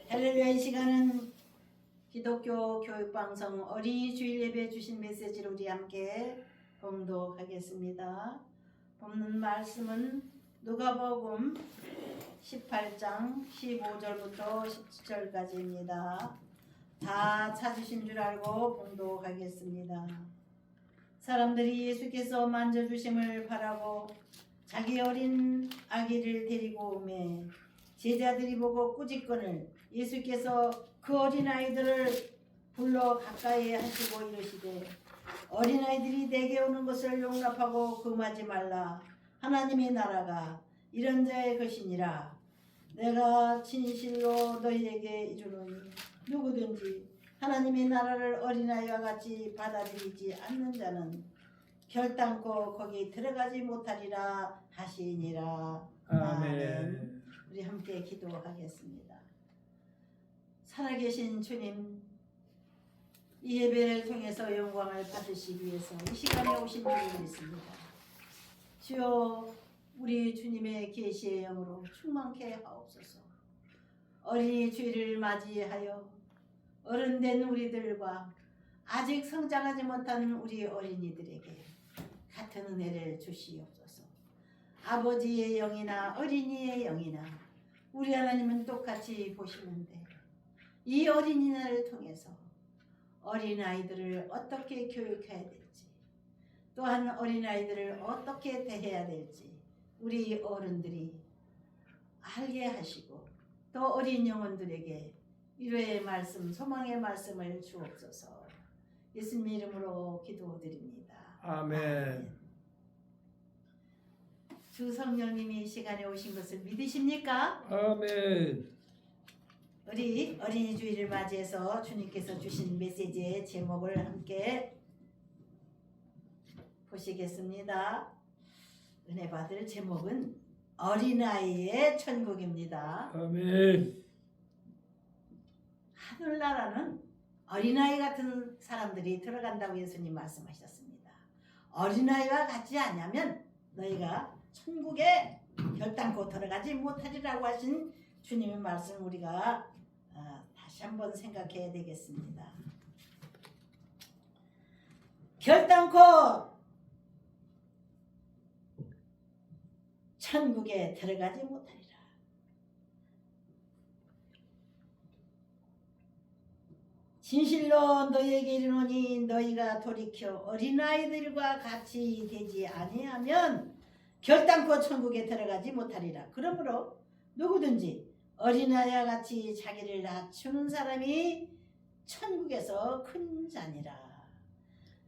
할렐루야. 이 시간은 기독교 교육방송 어린이 주일 예배 주신 메시지를 우리 함께 봉독하겠습니다. 본문 말씀은 누가복음 18장 15절부터 17절까지입니다. 다 찾으신 줄 알고 봉독하겠습니다. 사람들이 예수께서 만져주심을 바라고 자기 어린 아기를 데리고 오매 제자들이 보고 꾸짖거늘 예수께서 그 어린아이들을 불러 가까이 하시고 이르시되 어린아이들이 내게 오는 것을 용납하고 금하지 말라. 하나님의 나라가 이런 자의 것이니라. 내가 진실로 너희에게 이르노니 누구든지 하나님의 나라를 어린아이와 같이 받아들이지 않는 자는 결단코 거기 들어가지 못하리라 하시니라. 아멘. 우리 함께 기도하겠습니다. 살아계신 주님, 이 예배를 통해서 영광을 받으시기 위해서 이 시간에 오신 줄을 믿습니다. 주여, 우리 주님의 계시의 영으로 충만케 하옵소서. 어린이 주일을 맞이하여 어른된 우리들과 아직 성장하지 못한 우리 어린이들에게 같은 은혜를 주시옵소서. 아버지의 영이나 어린이의 영이나 우리 하나님은 똑같이 보시는데 이 어린이날을 통해서 어린아이들을 어떻게 교육해야 될지, 또한 어린아이들을 어떻게 대해야 될지 우리 어른들이 알게 하시고 또 어린 영혼들에게 위로의 말씀, 소망의 말씀을 주옵소서. 예수님 이름으로 기도드립니다. 아멘. 주 성령님이 이 시간에 오신 것을 믿으십니까? 아멘. 우리 어린이 주일을 맞이해서 주님께서 주신 메시지의 제목을 함께 보시겠습니다. 은혜 받을 제목은 어린아이의 천국입니다. 아멘. 하늘나라는 어린아이 같은 사람들이 들어간다고 예수님 말씀하셨습니다. 어린아이와 같지 않으면 너희가 천국에 결단코 들어가지 못하리라고 하신 주님의 말씀 우리가 다시 한번 생각해야 되겠습니다. 결단코 천국에 들어가지 못하리라. 진실로 너희에게 이르노니 너희가 돌이켜 어린아이들과 같이 되지 아니하면 결단코 천국에 들어가지 못하리라. 그러므로 누구든지 어린아이와 같이 자기를 낮추는 사람이 천국에서 큰 자니라.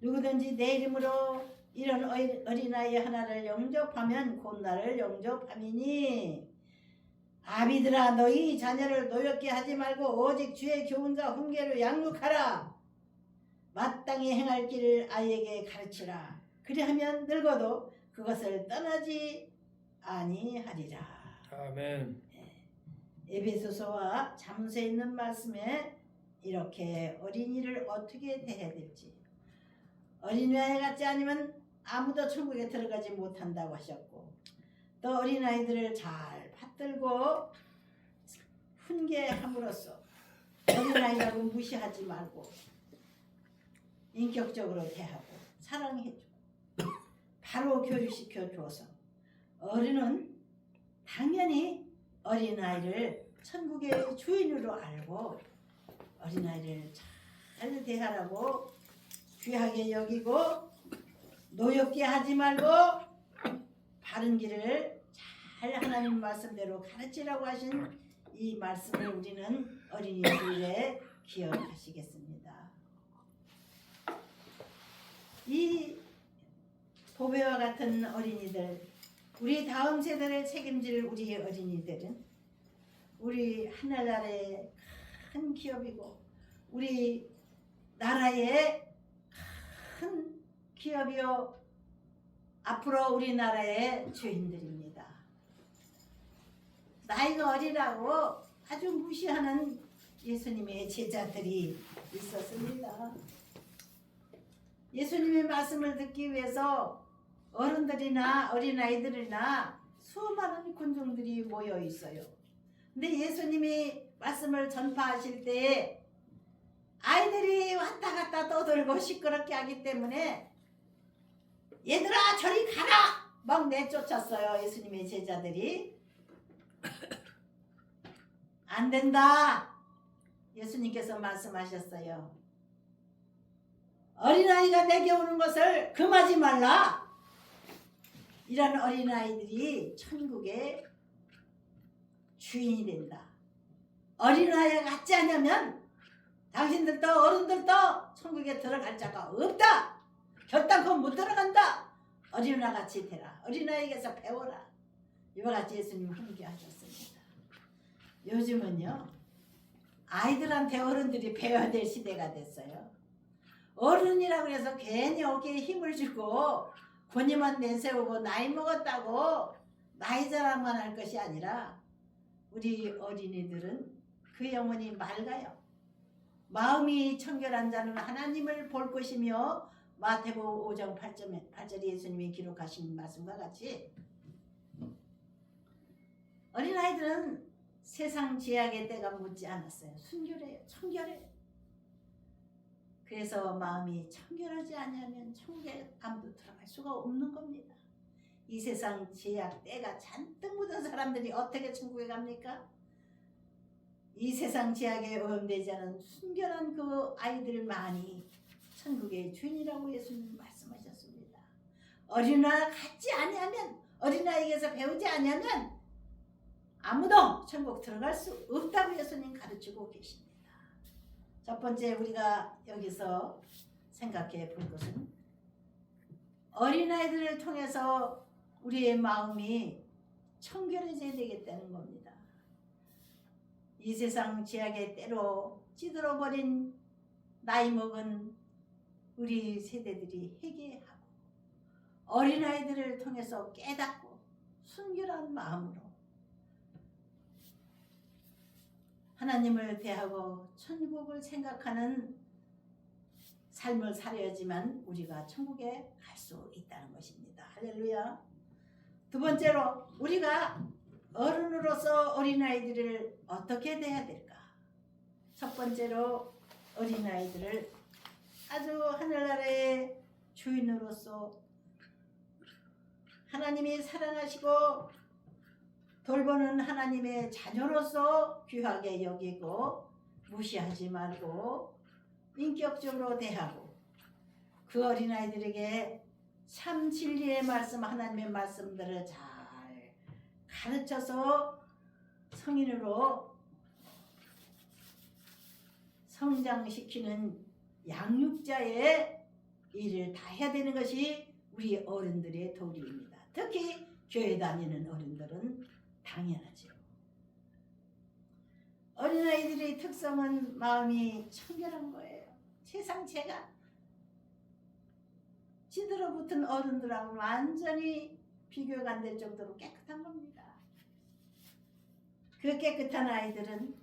누구든지 내 이름으로 이런 어린아이 하나를 영접하면 곧 나를 영접함이니. 아비들아, 너희 자녀를 노엽게 하지 말고 오직 주의 교훈과 훈계로 양육하라. 마땅히 행할 길을 아이에게 가르치라. 그리하면 늙어도 그것을 떠나지 아니하리라. 아멘. 에베소서와 잠수에 있는 말씀에 이렇게 어린이를 어떻게 대해야 될지, 어린아이 같지 않으면 아무도 천국에 들어가지 못한다고 하셨고, 또 어린아이들을 잘 받들고 훈계함으로써 어린아이라고 무시하지 말고 인격적으로 대하고 사랑해주고 바로 교육시켜 줘서 어른은 당연히 어린아이를 천국의 주인으로 알고 어린아이를 잘 대하라고 귀하게 여기고 노엽게 하지 말고 바른 길을 잘 하나님 말씀대로 가르치라고 하신 이 말씀을 우리는 어린이 주일에 기억하시겠습니다. 이 보배와 같은 어린이들, 우리 다음 세대를 책임질 우리 어린이들은 우리 하늘나라의 큰 기업이고 우리 나라의 큰 기업이요 앞으로 우리나라의 주인들입니다. 나이가 어리라고 아주 무시하는 예수님의 제자들이 있었습니다. 예수님의 말씀을 듣기 위해서 어른들이나 어린아이들이나 수많은 군중들이 모여 있어요. 근데 예수님이 말씀을 전파하실 때에 아이들이 왔다 갔다 떠들고 시끄럽게 하기 때문에 얘들아 저리 가라 막 내쫓았어요. 예수님의 제자들이. 안 된다. 예수님께서 말씀하셨어요. 어린아이가 내게 오는 것을 금하지 말라. 이런 어린아이들이 천국의 주인이 된다. 어린아이가 같지 않으면 당신들도 어른들도 천국에 들어갈 자가 없다. 결단코 못 들어간다. 어린아이 같이 되라. 어린아이에게서 배워라. 이와 같이 예수님 훈계하셨습니다. 요즘은요 아이들한테 어른들이 배워야 될 시대가 됐어요. 어른이라고 해서 괜히 어깨에 힘을 주고 권위만 내세우고 나이 먹었다고 나이 자랑만 할 것이 아니라 우리 어린이들은 그 영혼이 맑아요. 마음이 청결한 자는 하나님을 볼 것이며 마태복음 5장 8절에 예수님이 기록하신 말씀과 같이 어린아이들은 세상 제약의 때가 묻지 않았어요. 순결해요. 청결해요. 그래서 마음이 청결하지 않으면 천국에 아무도 들어갈 수가 없는 겁니다. 이 세상 제약 때가 잔뜩 묻은 사람들이 어떻게 천국에 갑니까? 이 세상 제약에 오염되지 않은 순결한 그 아이들만이 천국의 주인이라고 예수님 말씀하셨습니다. 어린아이 같지 아니하면 어린아이에게서 배우지 아니하면 아무도 천국 들어갈 수 없다고 예수님 가르치고 계십니다. 첫 번째 우리가 여기서 생각해 볼 것은 어린아이들을 통해서 우리의 마음이 청결해져야 되겠다는 겁니다. 이 세상 제약의 때로 찌들어버린 나이 먹은 우리 세대들이 회개하고 어린아이들을 통해서 깨닫고 순결한 마음으로 하나님을 대하고 천국을 생각하는 삶을 살아야지만 우리가 천국에 갈 수 있다는 것입니다. 할렐루야. 두 번째로 우리가 어른으로서 어린아이들을 어떻게 대해야 될까? 첫 번째로 어린아이들을 아주 하늘나라의 주인으로서 하나님이 사랑하시고 돌보는 하나님의 자녀로서 귀하게 여기고 무시하지 말고 인격적으로 대하고 그 어린아이들에게 참 진리의 말씀 하나님의 말씀들을 잘 가르쳐서 성인으로 성장시키는 양육자의 일을 다 해야 되는 것이 우리 어른들의 도리입니다. 특히 교회 다니는 어른들은 당연하죠. 어린아이들의 특성은 마음이 청결한 거예요. 세상 제가 찌들어붙은 어른들하고는 완전히 비교가 안 될 정도로 깨끗한 겁니다. 그 깨끗한 아이들은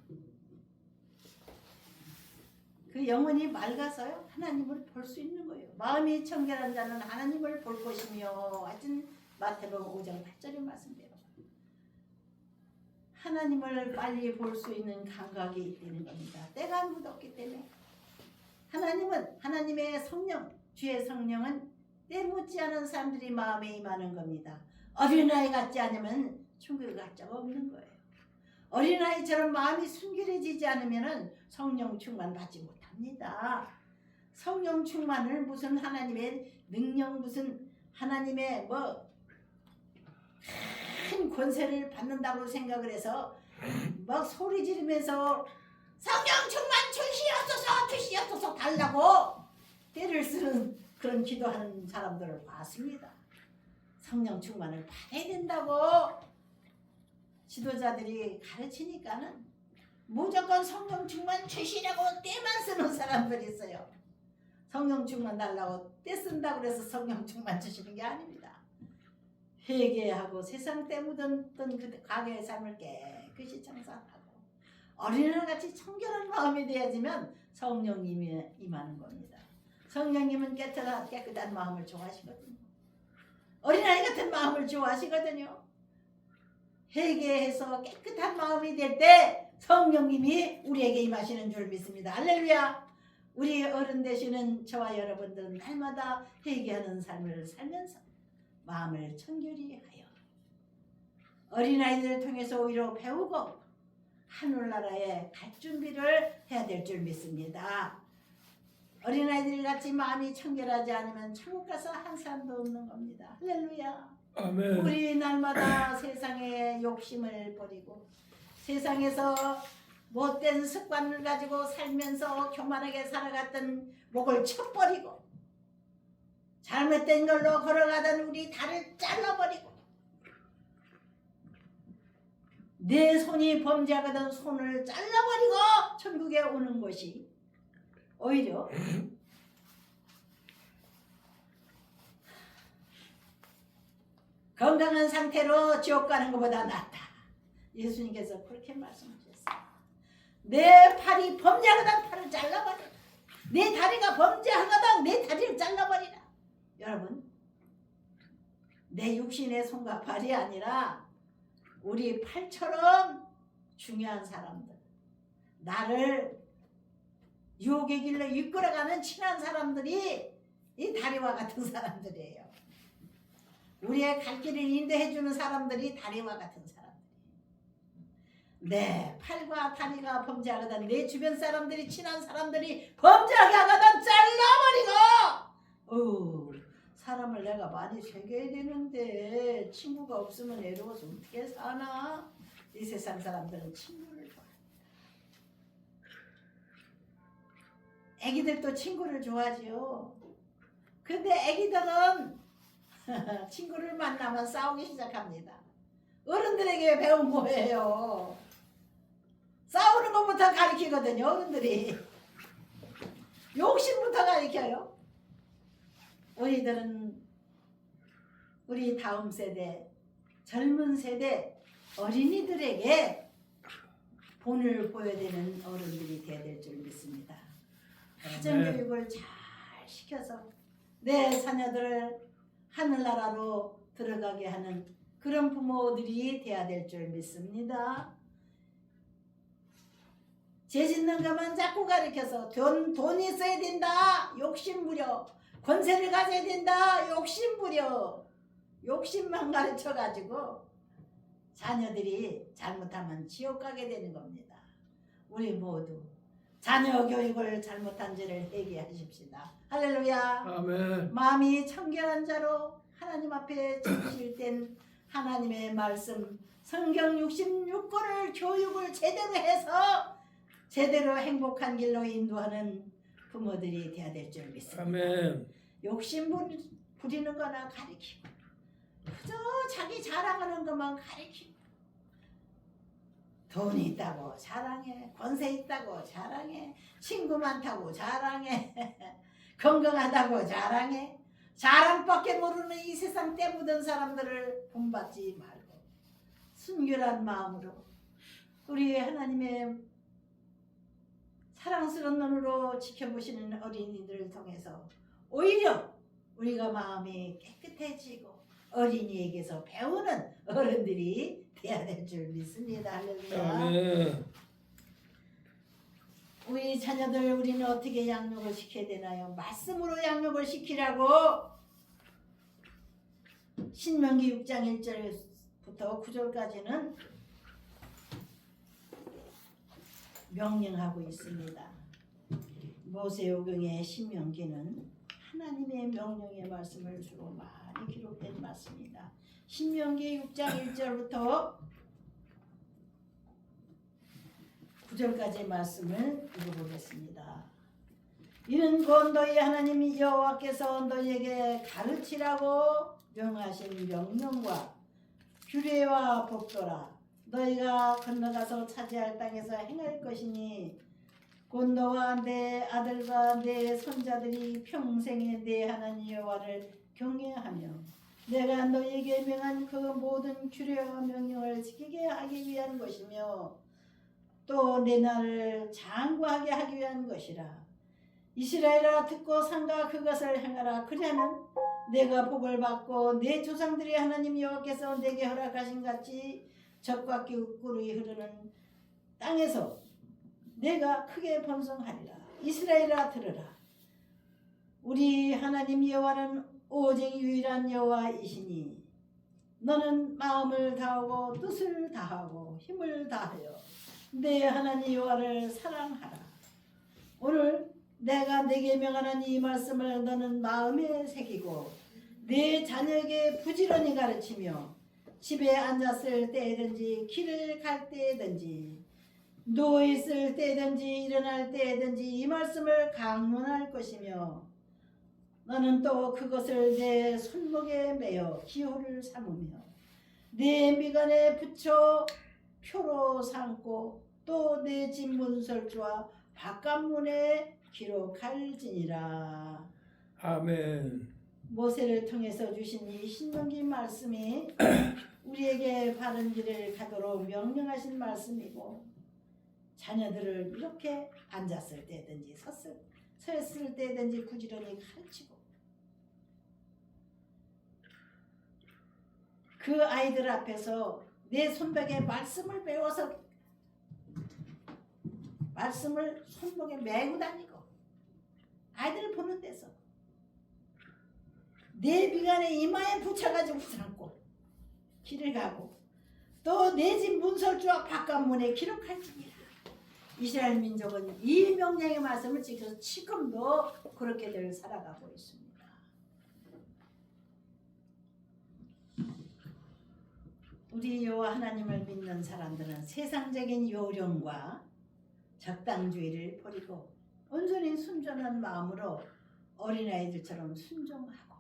그 영혼이 맑아서요 하나님을 볼 수 있는 거예요. 마음이 청결한 자는 하나님을 볼 것이며 하여튼 마태복음 5장 8절의 말씀대로 하나님을 빨리 볼 수 있는 감각이 있다는 겁니다. 때가 묻었기 때문에 하나님은 하나님의 성령 주의 성령은 때 묻지 않은 사람들이 마음에 임하는 겁니다. 어린아이 같지 않으면 천국에 갈 자가 없는 거예요. 어린아이처럼 마음이 순결해지지 않으면 성령 충만 받지 못합니다. 성령 충만을 무슨 하나님의 능력 무슨 하나님의 큰 권세를 받는다고 생각을 해서 막 소리 지르면서 성령 충만 주시옵소서 달라고 때를 쓰는 그런 기도하는 사람들을 봤습니다. 성령 충만을 받아야 된다고 지도자들이 가르치니까는 무조건 성령 충만 주시라고 때만 쓰는 사람들이 있어요. 성령 충만 달라고 때 쓴다고 그래서 성령 충만 주시는 게 아닙니다. 회개하고 세상 때 묻었던 그 과거의 삶을 깨끗이 청산하고 어린아이같이 청결한 마음이 되어지면 성령님이 임하는 겁니다. 성령님은 깨끗한 마음을 좋아하시거든요. 어린아이 같은 마음을 좋아하시거든요. 회개해서 깨끗한 마음이 될 때 성령님이 우리에게 임하시는 줄 믿습니다. 할렐루야. 우리 어른 되시는 저와 여러분들은 날마다 회개하는 삶을 살면서 마음을 청결히 하여 어린아이들을 통해서 오히려 배우고 하늘나라에 갈 준비를 해야 될 줄 믿습니다. 어린아이들 같이 마음이 청결하지 않으면 천국 가서 한 사람도 없는 겁니다. 할렐루야. 아멘. 우리 날마다 세상의 욕심을 버리고 세상에서 못된 습관을 가지고 살면서 교만하게 살아갔던 목을 쳐버리고 잘못된 걸로 걸어가던 우리 다리를 잘라버리고 내 손이 범죄하거든 손을 잘라버리고 천국에 오는 것이 오히려 건강한 상태로 지옥 가는 것보다 낫다. 예수님께서 그렇게 말씀하셨어요. 내 팔이 범죄하거든 팔을 잘라버리라. 내 다리가 범죄하거든 내 다리를 잘라버리라. 여러분, 내 육신의 손과 발이 아니라 우리 팔처럼 중요한 사람들, 나를 유혹의 길로 이끌어가는 친한 사람들이 이 다리와 같은 사람들이에요. 우리의 갈 길을 인도해주는 사람들이 다리와 같은 사람들. 내 팔과 다리가 범죄하거든 내 주변 사람들이 친한 사람들이 범죄하게 하거든 잘라버리고 사람을 내가 많이 새겨야 되는데 친구가 없으면 외로워서 어떻게 사나. 이 세상 사람들은 친구를 좋아합니다. 애기들도 친구를 좋아하지요. 근데 애기들은 친구를 만나면 싸우기 시작합니다. 어른들에게 배운 거예요. 싸우는 것부터 가르치거든요. 어른들이 욕심부터 가르쳐요. 우리들은 우리 다음 세대, 젊은 세대, 어린이들에게 본을 보여야 되는 어른들이 되어야 될 줄 믿습니다. 가정교육을 잘 시켜서 내 자녀들을 하늘나라로 들어가게 하는 그런 부모들이 되어야 될 줄 믿습니다. 죄 짓는 것만 자꾸 가르쳐서 돈 있어야 된다 욕심부려, 권세를 가져야 된다 욕심부려, 욕심만 가르쳐가지고 자녀들이 잘못하면 지옥 가게 되는 겁니다. 우리 모두 자녀 교육을 잘못한지를 회개하십시다. 할렐루야. 아멘. 마음이 청결한 자로 하나님 앞에 진실된 하나님의 말씀 성경 66권을 교육을 제대로 해서 제대로 행복한 길로 인도하는 부모들이 되어야 될 줄 믿습니다. 아멘. 욕심 부리는 거나 가리키고 그저 자기 자랑하는 것만 가리키고 돈이 있다고 자랑해, 권세 있다고 자랑해, 친구 많다고 자랑해, 건강하다고 자랑해. 자랑밖에 모르는 이 세상 때 묻은 사람들을 본받지 말고 순결한 마음으로 우리 하나님의 사랑스러운 눈으로 지켜보시는 어린이들을 통해서 오히려 우리가 마음이 깨끗해지고 어린이에게서 배우는 어른들이 돼야 될 줄 믿습니다. 할렐루야. 아멘. 우리 자녀들 우리는 어떻게 양육을 시켜야 되나요? 말씀으로 양육을 시키라고 신명기 6장 1절부터 9절까지는 명령하고 있습니다. 모세오경의 신명기는 하나님의 명령의 말씀을 주로 많이 기록된 말씀입니다. 신명기 6장 1절부터 9절까지의 말씀을 읽어보겠습니다. 이는 곧 너희 하나님 여호와께서 너희에게 가르치라고 명하신 명령과 규례와 법도라. 너희가 건너가서 차지할 땅에서 행할 것이니 곧 너와 내 아들과 내 손자들이 평생에 내 하나님 여호와를 경외하며 내가 너희에게 명한 그 모든 규례와 명령을 지키게 하기 위한 것이며 또 내 날을 장구하게 하기 위한 것이라. 이스라엘아 듣고 삼가 그것을 행하라. 그리하면 내가 복을 받고 내 조상들의 하나님 여호와께서 내게 허락하신 같이 적과 꿀이 흐르는 땅에서 내가 크게 번성하리라. 이스라엘아 들으라. 우리 하나님 여호와는 오직 유일한 여호와이시니 너는 마음을 다하고 뜻을 다하고 힘을 다하여 내 하나님 여호와를 사랑하라. 오늘 내가 내게 명하는 이 말씀을 너는 마음에 새기고 내 자녀에게 부지런히 가르치며 집에 앉았을 때든지 길을 갈 때든지 누워있을 때든지 일어날 때든지 이 말씀을 강론할 것이며 너는 또 그것을 내 손목에 매어 기호를 삼으며 내 미간에 붙여 표로 삼고 또 내 집 문설주와 바깥문에 기록할지니라. 아멘. 모세를 통해서 주신 이 신명기 말씀이 우리에게 바른 길을 가도록 명령하신 말씀이고 자녀들을 이렇게 앉았을 때든지 섰을 때든지 부지런히 가르치고 그 아이들 앞에서 내 손벽에 말씀을 배워서 말씀을 손목에 메고 다니고 아이들을 보는 데서 내 미간에 이마에 붙여가지고 삼고 길을 가고 또 내 집 문설주와 바깥문에 기록할지니라. 이스라엘 민족은 이 명령의 말씀을 지켜서 지금도 그렇게들 살아가고 있습니다. 우리 여호와 하나님을 믿는 사람들은 세상적인 요령과 적당주의를 버리고 온전히 순전한 마음으로 어린아이들처럼 순종하고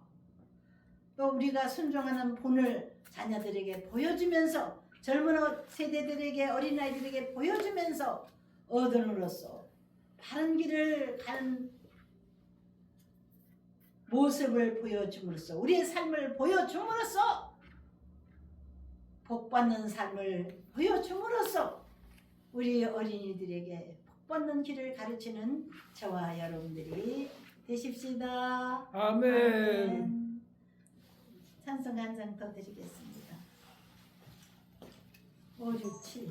또 우리가 순종하는 본을 자녀들에게 보여주면서 젊은 세대들에게 어린아이들에게 보여주면서 어른으로서 바른 길을 가는 모습을 보여줌으로써 우리의 삶을 보여줌으로써 복받는 삶을 보여줌으로써 우리 어린이들에게 복받는 길을 가르치는 저와 여러분들이 되십시다. 아멘. 찬송 한 장 더 드리겠습니다. 5, 6, 7